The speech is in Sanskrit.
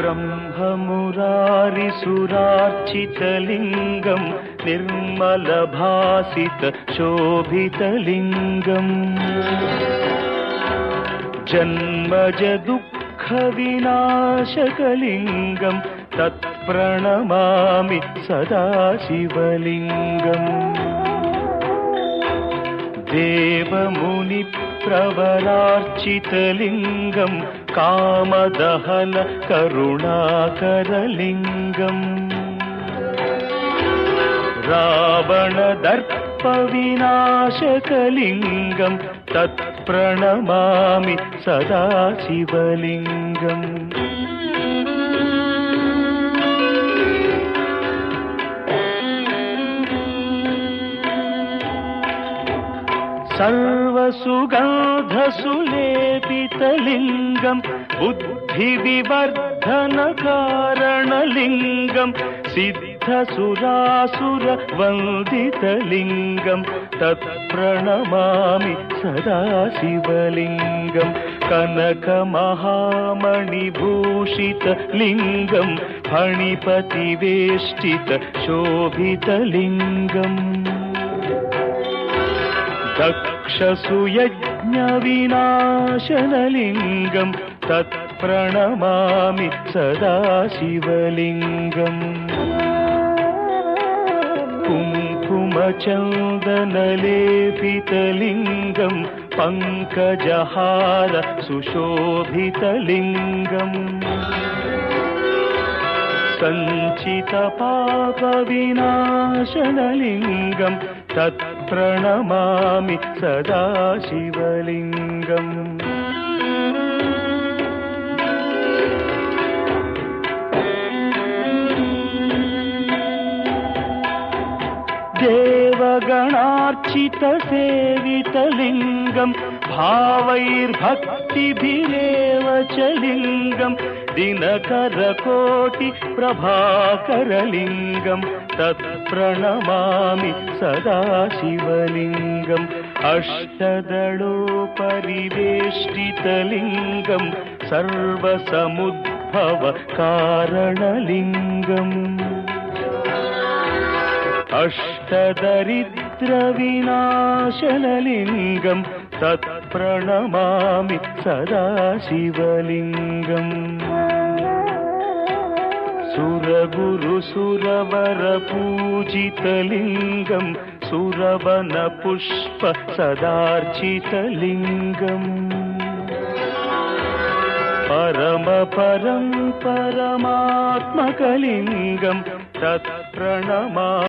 ब्रह्ममुरारिसुरार्चितलिङ्गं निर्मलभासितशोभितलिङ्गम् जन्मजदुःखविनाशकलिङ्गं तत्प्रणमामि सदा शिवलिङ्गम् देवमुनिप्रवरार्चितलिङ्गं कामदहन करुणाकरलिङ्गम् रावणदर्पविनाशकलिङ्गं तत्प्रणमामि सदा शिवलिङ्गम् सर्वसुगन्धसुलेपितलिङ्गं बुद्धिविवर्धनकारणलिङ्गं सिद्धसुरासुरवन्दितलिङ्गं तत्प्रणमामि सदा शिवलिङ्गं कनकमहामणिभूषितलिङ्गं फणिपतिवेष्टितशोभितलिङ्गम् दक्षसुयज्ञविनाशनलिङ्गं तत्प्रणमामि सदा शिवलिङ्गम् कुङ्कुमचन्दनलेपितलिङ्गं पङ्कजहार सुशोभितलिङ्गम् सञ्चितपापविनाशनलिङ्गं तत्प्रणमामि सदा शिवलिङ्गम् देवगणार्चितसेवितलिङ्गं भावैर्भक्तिभिरेव च लिङ्गं दिनकरकोटिप्रभाकरलिङ्गं तत्प्रणमामि सदा शिवलिङ्गम् अष्टदलोपरिवेष्टितलिङ्गं सर्वसमुद्भवकारणलिङ्गम् अष्टदरिद्रविनाशनलिङ्गं तत्प्रणमामि सदा शिवलिङ्गम् सुरगुरुसुरवरपूजितलिङ्गं सुरवनपुष्प सदार्चितलिङ्गम् परमपरं परमात्मकलिङ्गं तत्प्रणमामि